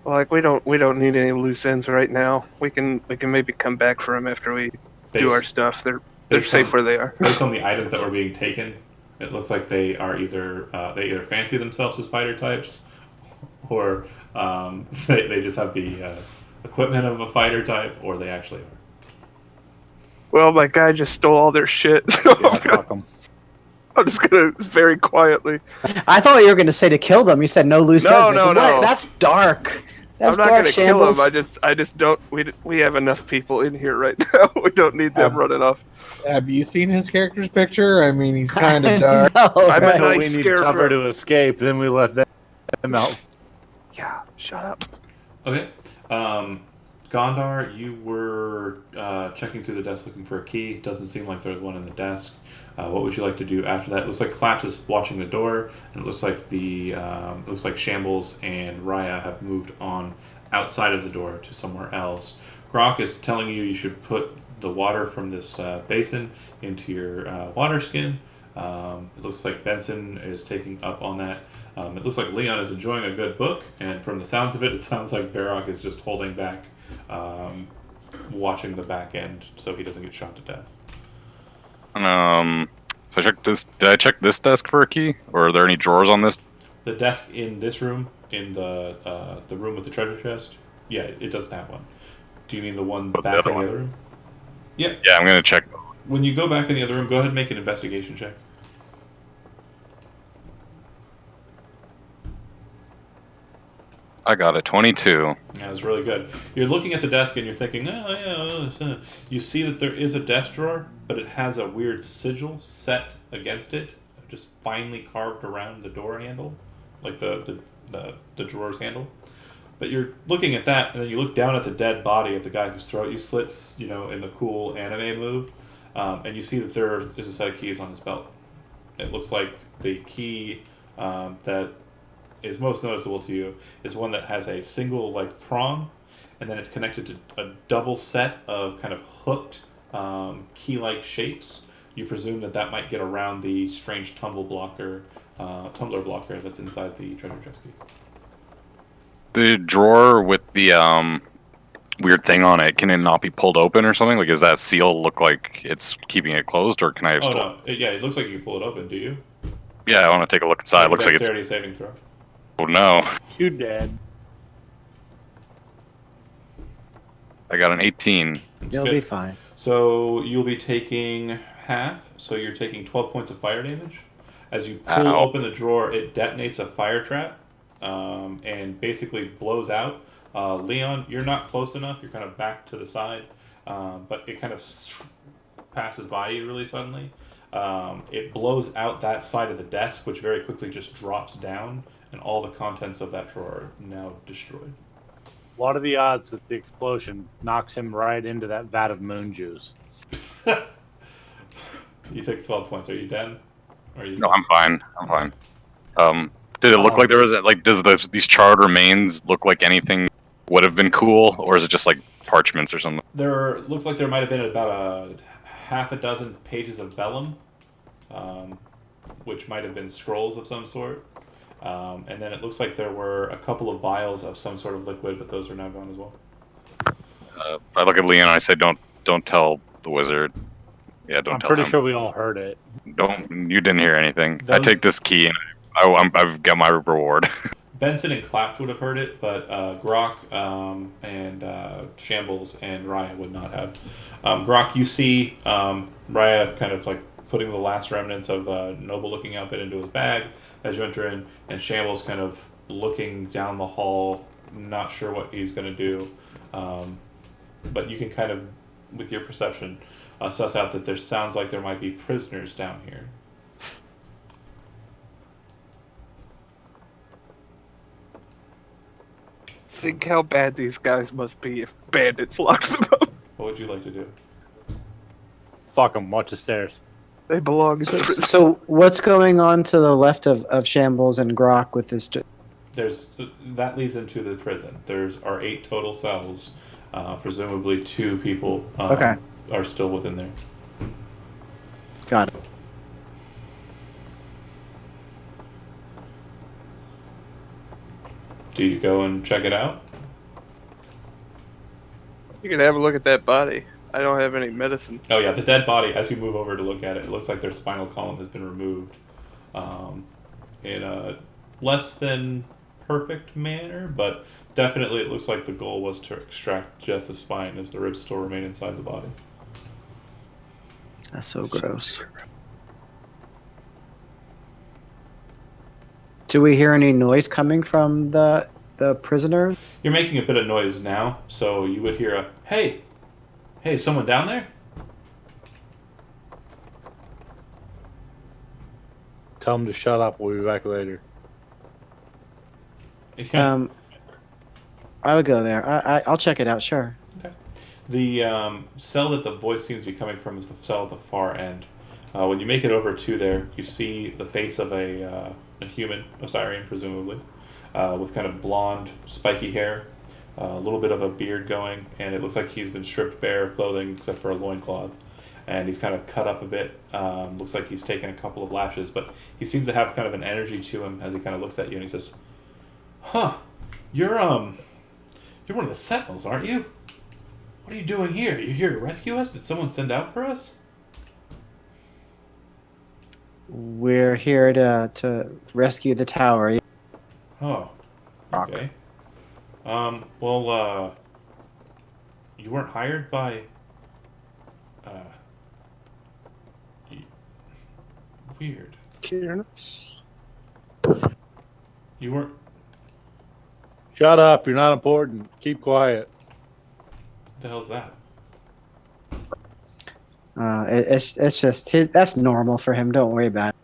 Like we don't need any loose ends right now. We can maybe come back for them after we do our stuff. They're safe where they are. Based on the items that were being taken, it looks like they are either they either fancy themselves as fighter types, or they just have the equipment of a fighter type, or they actually are. Well, my guy just stole all their shit. Yeah, fuck them. I'm just gonna very quietly. I thought you were going to say to kill them. You said no loose No, ends. no, Like, no. what? That's dark. That's I'm not dark, gonna Shambles. kill him. I just don't. We have enough people in here right now. We don't need them running off. Have you seen his character's picture? I mean, he's kind of dark. No, I'm a right? Until nice we need scarecrow. cover to escape, then we let them out. Yeah, shut up. Okay. Gondar, you were checking through the desk looking for a key. Doesn't seem like there's one in the desk. What would you like to do after that? It looks like Claps is watching the door, and it looks like Shambles and Raya have moved on outside of the door to somewhere else. Grok is telling you should put the water from this basin into your water skin. It looks like Benson is taking up on that. It looks like Leon is enjoying a good book, and from the sounds of it, it sounds like Barok is just holding back, watching the back end so he doesn't get shot to death. So did I check this desk for a key, or are there any drawers on this? The desk in this room, in the room with the treasure chest, yeah, it doesn't have one. Do you mean the one But the back other in the one. other room? Yeah. Yeah, I'm gonna check. When you go back in the other room, go ahead and make an investigation check. I got a 22. Yeah, it's really good. You're looking at the desk and you're thinking, you see that there is a desk drawer, but it has a weird sigil set against it, just finely carved around the door handle, like the drawer's handle. But you're looking at that, and then you look down at the dead body of the guy whose throat you slits, in the cool anime move, and you see that there is a set of keys on his belt. It looks like the key that is most noticeable to you is one that has a single prong, and then it's connected to a double set of kind of hooked key-like shapes. You presume that might get around the strange tumbler blocker that's inside the treasure chest key. The drawer with the weird thing on it, can it not be pulled open or something? Like, does that seal look like it's keeping it closed, or can I? No, it looks like you can pull it open. Do you? Yeah, I want to take a look inside. Looks like it's. Dexterity saving throw. Oh no! You dead. I got an 18. That's You'll good. be fine. So you'll be taking half. So you're taking 12 points of fire damage. As you pull Ow. open the drawer, it detonates a fire trap, and basically blows out Leon, you're not close enough. You're kind of back to the side, but it kind of passes by you really suddenly. It blows out that side of the desk, which very quickly just drops down, and all the contents of that drawer are now destroyed. What are the odds that the explosion knocks him right into that vat of moon juice? You take 12 points. Are you dead? Or are you No, I'm fine. I'm fine. Did it look like there was like does these charred remains look like anything would have been cool, or is it just like parchments or something? There looks like there might have been about a half a dozen pages of vellum, which might have been scrolls of some sort. And then it looks like there were a couple of vials of some sort of liquid, but those are now gone as well. I look at Leon and I say, "Don't tell the wizard." Yeah, don't I'm tell pretty him. sure we all heard it. You didn't hear anything. I Those- take this key and I've got my reward. Benson and Clapt would have heard it, but Grok and Shambles and Raya would not have. Grok, you see Raya kind of like putting the last remnants of noble-looking outfit into his bag as you enter in, and Shambles kind of looking down the hall, not sure what he's going to do. But you can kind of, with your perception, suss out that there sounds like there might be prisoners down here. Think how bad these guys must be if bandits lock them up. What would you like to do? Fuck him. Watch the stairs. They belong in So, prison. so what's going on to the left of Shambles and Grok with this? There's that leads into the prison. There's are 8 total cells. Presumably 2 people Okay. are still within there. Got it. Do you go and check it out? You can have a look at that body. I don't have any medicine. Oh yeah, the dead body. As you move over to look at it, it looks like their spinal column has been removed in a less than perfect manner, but definitely it looks like the goal was to extract just the spine, as the ribs still remain inside the body. That's so gross. Do we hear any noise coming from the prisoner? You're making a bit of noise now, so you would hear a hey, is someone down there? Tell him to shut up. We'll be back later. Yeah. I would go there. I'll check it out. Sure. The cell that the voice seems to be coming from is the cell at the far end. When you make it over to there, you see the face of a human, Osirian presumably, with kind of blonde, spiky hair, a little bit of a beard going, and it looks like he's been stripped bare of clothing except for a loincloth. And he's kind of cut up a bit. Looks like he's taken a couple of lashes, but he seems to have kind of an energy to him as he kind of looks at you, and he says, "Huh, you're one of the Sentinels, aren't you? What are you doing here? You here to rescue us? Did someone send out for us?" We're here to rescue the tower. Oh, okay. Well, you weren't hired by, weird. Kieran? You weren't, Shut up. You're not important. Keep quiet. what the hell's that? It's just that's normal for him. Don't worry about it.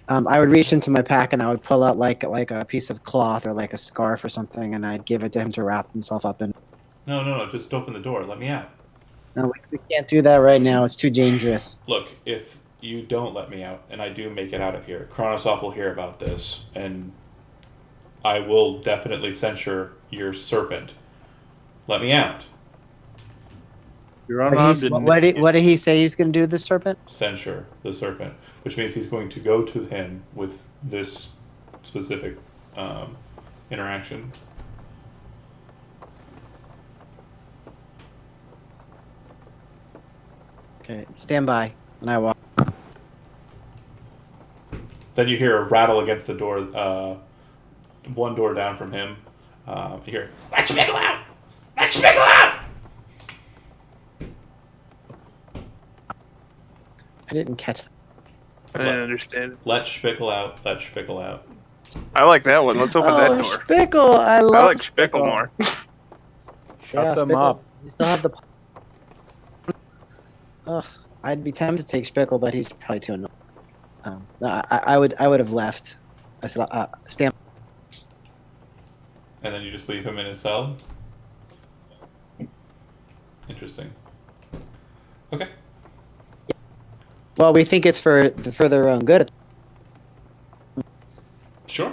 I would reach into my pack and I would pull out like a piece of cloth or like a scarf or something, and I'd give it to him to wrap himself up in. No, just open the door. Let me out. No, we can't do that right now. It's too dangerous. Look, if you don't let me out, and I do make it out of here, Kronosov will hear about this, and I will definitely censure your serpent. Let me out. You're unarmed. What did he say he's going to do to the serpent? Censure the serpent, which means he's going to go to him with this specific interaction. Okay, stand by, and I walk. Then you hear a rattle against the door, one door down from him. You hear, "Let Schmigel out! Let Schmigel out!" I didn't catch that. I didn't understand it. Let Spickle out, let Spickle out. I like that one. Let's open that Oh, door. Spickle! I love I like Spickle more. Shut them up. You still have the. Ugh, I'd be tempted to take Spickle, but he's probably too annoying. No, I would have left. I said, stand. And then you just leave him in his cell? Interesting. Okay. Well, we think it's for their own good. Sure.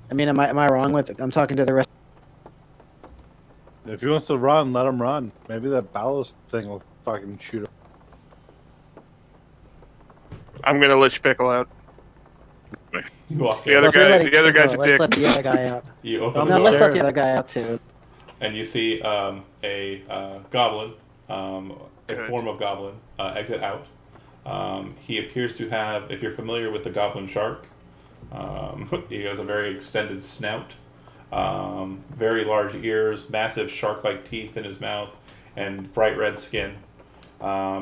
I mean, am I wrong with it? I'm talking to the rest. If he wants to run, let him run. Maybe that ballast thing will fucking shoot him. I'm gonna let Spickle out. You walk The in. other guy- letting the other Spickle guy's a out. Let's dick. let the other guy out. You open No, the let's door, let the other guy out too. and you see a goblin, a Good. form of goblin, exit out. He appears to have, if you're familiar with the goblin shark, he has a very extended snout, very large ears, massive shark-like teeth in his mouth, and bright red skin.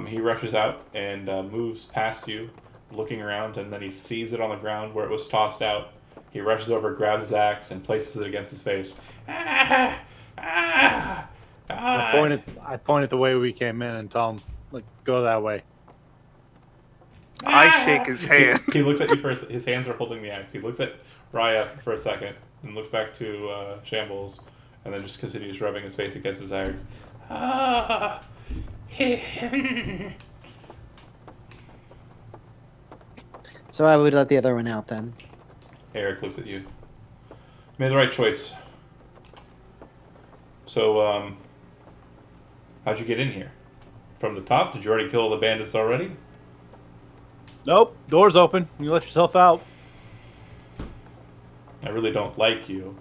He rushes out and moves past you, looking around, and then he sees it on the ground where it was tossed out. He rushes over, grabs his axe, and places it against his face. Ah! Ah! I Ah! point at the way we came in and tell him, like, go that way. I shake his hand. He looks at you first. His hands are holding the axe. He looks at Raya for a second and looks back to Shambles, and then just continues rubbing his face against his axe. Ah! So I would let the other one out then. Eric looks at you. You made the right choice. So, how'd you get in here? From the top? Did you already kill all the bandits already? Nope, door's open. You let yourself out. I really don't like you,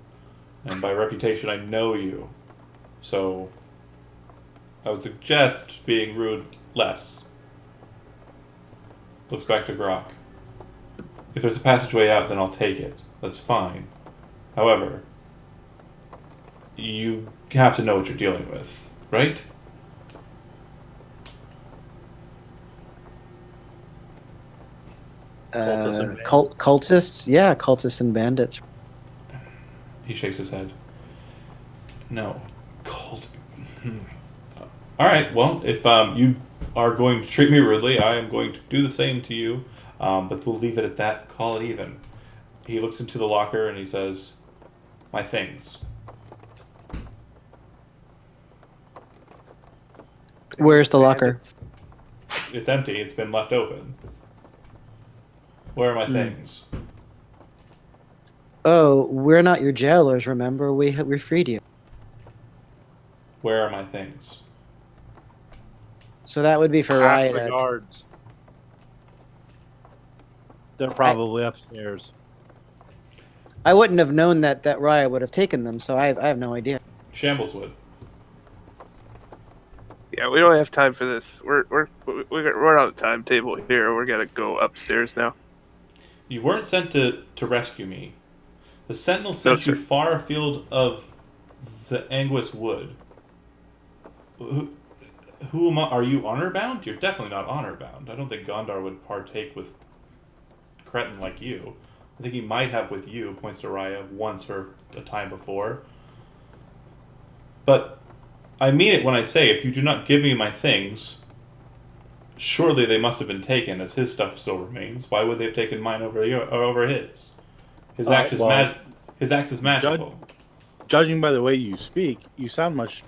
and by reputation I know you. So, I would suggest being rude less. Looks back to Grok. If there's a passageway out, then I'll take it. That's fine. However, you have to know what you're dealing with, right? Cultists and bandits. Cultists? Yeah, cultists and bandits. He shakes his head. No. Cold. Alright, well, if you are going to treat me rudely, I am going to do the same to you. But we'll leave it at that. Call it even. He looks into the locker and he says, "My things." Where's the locker? It's empty. It's been left open. Where are my things? Oh, we're not your jailers. Remember, we freed you. Where are my things? So that would be for Half Riot. the guards. They're probably upstairs. I wouldn't have known that Riot would have taken them, so I have no idea. Shambles would. Yeah, we don't have time for this. We're on a timetable here. We're gonna go upstairs now. You weren't sent to rescue me. The Sentinel sent you sir. far afield of the Anguis Wood. Who am I? Are you honor bound? You're definitely not honor bound. I don't think Gondar would partake with cretin like you. I think he might have with you, points to Raya, once or a time before. But I mean it when I say, if you do not give me my things, surely they must have been taken, as his stuff still remains. Why would they have taken mine over his? His axe is magical. Judging by the way you speak, you sound much,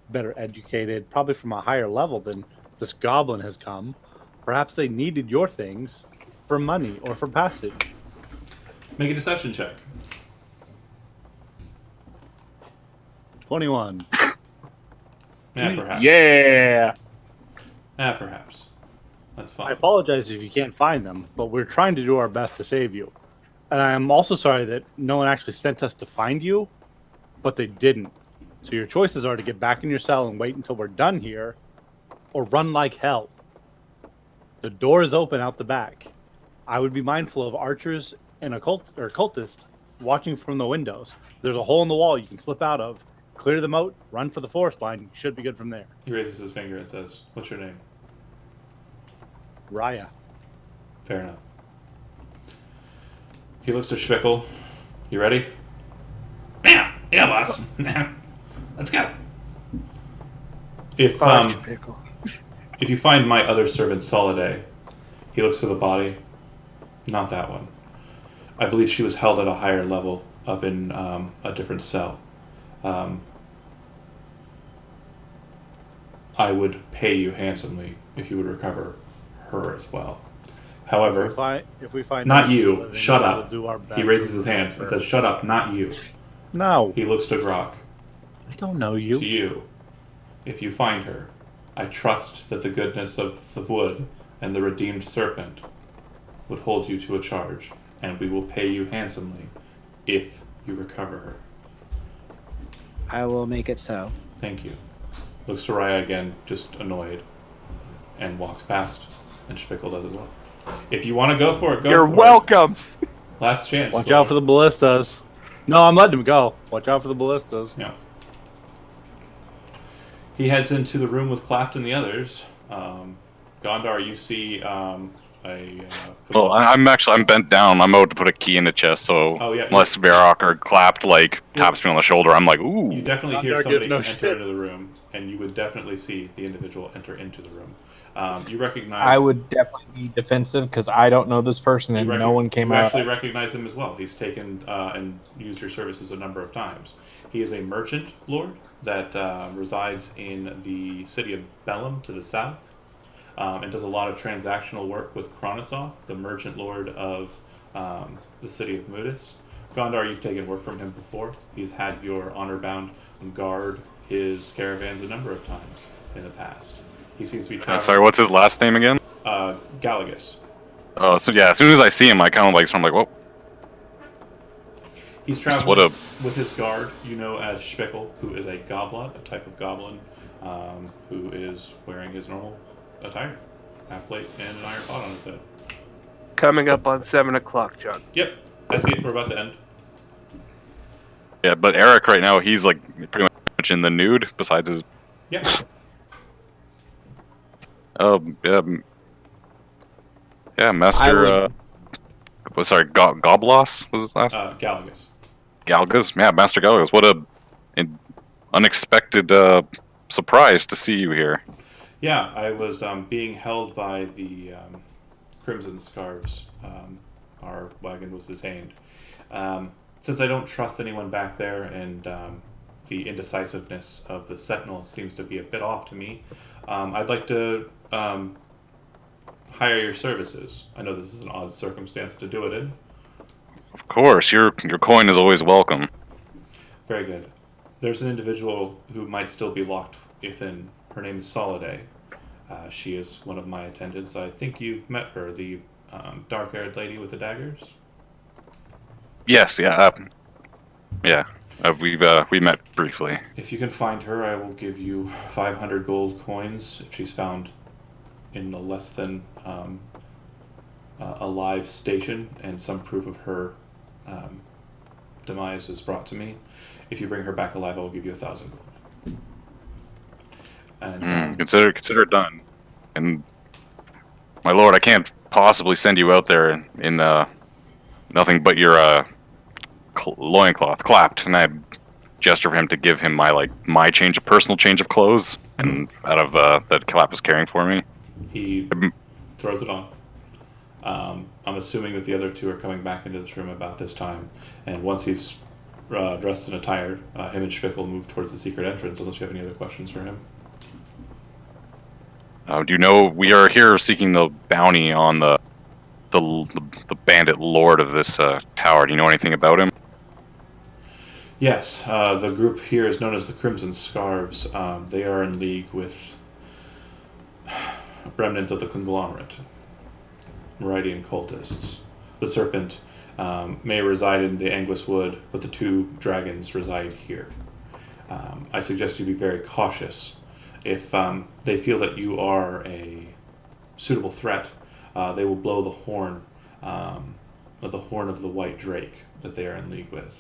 better educated, probably from a higher level than this goblin has come. Perhaps they needed your things for money or for passage. Make a deception check. 21. Perhaps. Yeah! Perhaps. That's fine. I apologize if you can't find them, but we're trying to do our best to save you. And I am also sorry that no one actually sent us to find you, but they didn't. So your choices are to get back in your cell and wait until we're done here, or run like hell. The door is open out the back. I would be mindful of archers and cultists watching from the windows. There's a hole in the wall you can slip out of. Clear the moat, run for the forest line. You should be good from there. He raises his finger and says, "What's your name?" Raya. Fair enough. He looks to Schwickel. You ready? Yeah, boss. Let's go. If Pickle. if you find my other servant Soliday, he looks to the body. Not that one. I believe she was held at a higher level up in a different cell. I would pay you handsomely if you would recover her as well. However, If we find not out she's you. living, Shut we'll up. do our best He to raises his hand recover and her. says, "Shut up, not you." No, He looks to Grok. I don't know To you. you. If you find her, I trust that the goodness of the wood and the redeemed serpent would hold you to a charge, and we will pay you handsomely if you recover her. I will make it so. Thank you. Looks to Raya again, just annoyed, and walks past, and Spickle does as well. If you want to go for it, go You're for welcome. it. Last chance. Watch out for the ballistas. No, I'm letting him go. Watch out for the ballistas. Yeah. He heads into the room with Clapt and the others. Gondar, you see Well, I'm bent down. I'm about to put a key in the chest, so Oh, yeah. unless Varrock or Clapped like taps me on the shoulder, I'm like, ooh. You definitely hear Gondar somebody gives no enter shit. into the room, and you would definitely see the individual enter into the room. You recognize. I would definitely be defensive because I don't know this person and no one came you out. actually recognize him as well. He's taken and used your services a number of times. He is a merchant lord that resides in the city of Bellum to the south, and does a lot of transactional work with Kronosov, the merchant lord of the city of Mudis. Gondar, you've taken work from him before. He's had your honor-bound guard his caravans a number of times in the past. He seems to be traveling. Sorry, what's his last name again? Galagus. Oh, so yeah, as soon as I see him, I kind of like, so I'm like, whoa. He's Just traveling with his guard, you know, as Spickle, who is a goblin, a type of goblin, who is wearing his normal attire, half plate and an iron pot on his head. Coming up on 7 o'clock, John. Yep, that's it. We're about to end. Yeah, but Eric right now, he's like pretty much in the nude. Besides his, Yeah. yeah, Master. Sorry, Goblos was his last. Galagus. Galgus, yeah, Master Galgus. What an unexpected surprise to see you here. Yeah, I was being held by the Crimson Scarves. Our wagon was detained. Since I don't trust anyone back there, and the indecisiveness of the Sentinel seems to be a bit off to me, I'd like to hire your services. I know this is an odd circumstance to do it in. Of course, your coin is always welcome. Very good. There's an individual who might still be locked within. Her name is Soliday. She is one of my attendants. I think you've met her, the dark-haired lady with the daggers. Yes, yeah, yeah. We met briefly. If you can find her, I will give you 500 gold coins if she's found in a less than a live station, and some proof of her demise is brought to me. If you bring her back alive, I will give you 1,000 gold. And Consider it done. And my lord, I can't possibly send you out there in nothing but your loincloth, Clapped, and I gesture for him to give him my personal change of clothes, and out of that Clapp is carrying for me. He throws it on. I'm assuming that the other two are coming back into this room about this time, and once he's dressed and attired, him and Spickle move towards the secret entrance, unless you have any other questions for him. Do you know we are here seeking the bounty on the bandit lord of this tower? Do you know anything about him? Yes, the group here is known as the Crimson Scarves. They are in league with remnants of the conglomerate, Meridian cultists. The serpent may reside in the Anguis Wood, but the two dragons reside here. I suggest you be very cautious. If they feel that you are a suitable threat, they will blow the horn of the White Drake that they are in league with.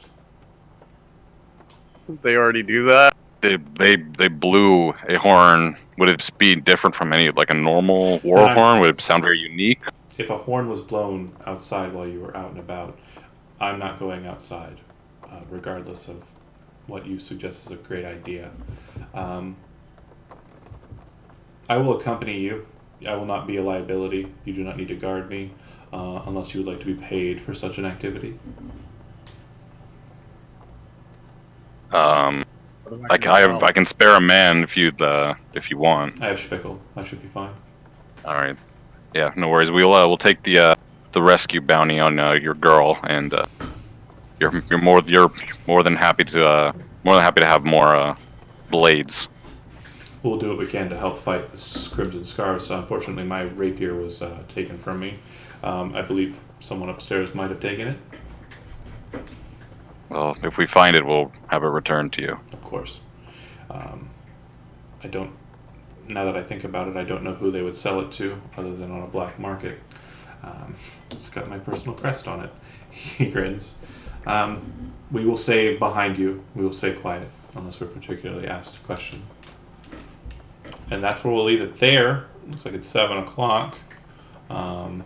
They already do that. They blew a horn. Would it be different from any like a normal war horn? Would it sound very unique? If a horn was blown outside while you were out and about, I'm not going outside, regardless of what you suggest is a great idea. I will accompany you. I will not be a liability. You do not need to guard me, unless you would like to be paid for such an activity. I can spare a man if you want. I have Spickle. I should be fine. All right. Yeah, no worries. We'll take the rescue bounty on your girl, and you're more than happy to have more blades. We'll do what we can to help fight this Crimson Scars. Unfortunately, my rapier was taken from me. I believe someone upstairs might have taken it. Well, if we find it, we'll have it returned to you. Of course. I don't. Now that I think about it, I don't know who they would sell it to, other than on a black market. It's got my personal crest on it. He grins. We will stay behind you. We will stay quiet, unless we're particularly asked a question. And that's where we'll leave it there. Looks like it's 7 o'clock. And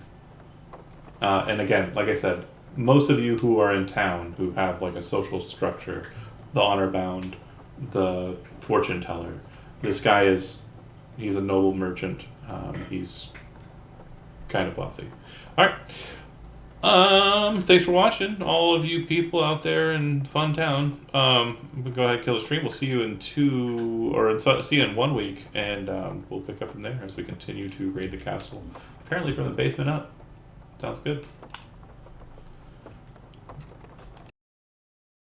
again, like I said, most of you who are in town, who have like a social structure, the honor bound, the fortune teller, this guy he's a noble merchant. He's kind of wealthy. All right. Thanks for watching, all of you people out there in Fun Town. We'll go ahead and kill the stream. We'll see you in see you in 1 week, and we'll pick up from there as we continue to raid the castle. Apparently from the basement up. Sounds good.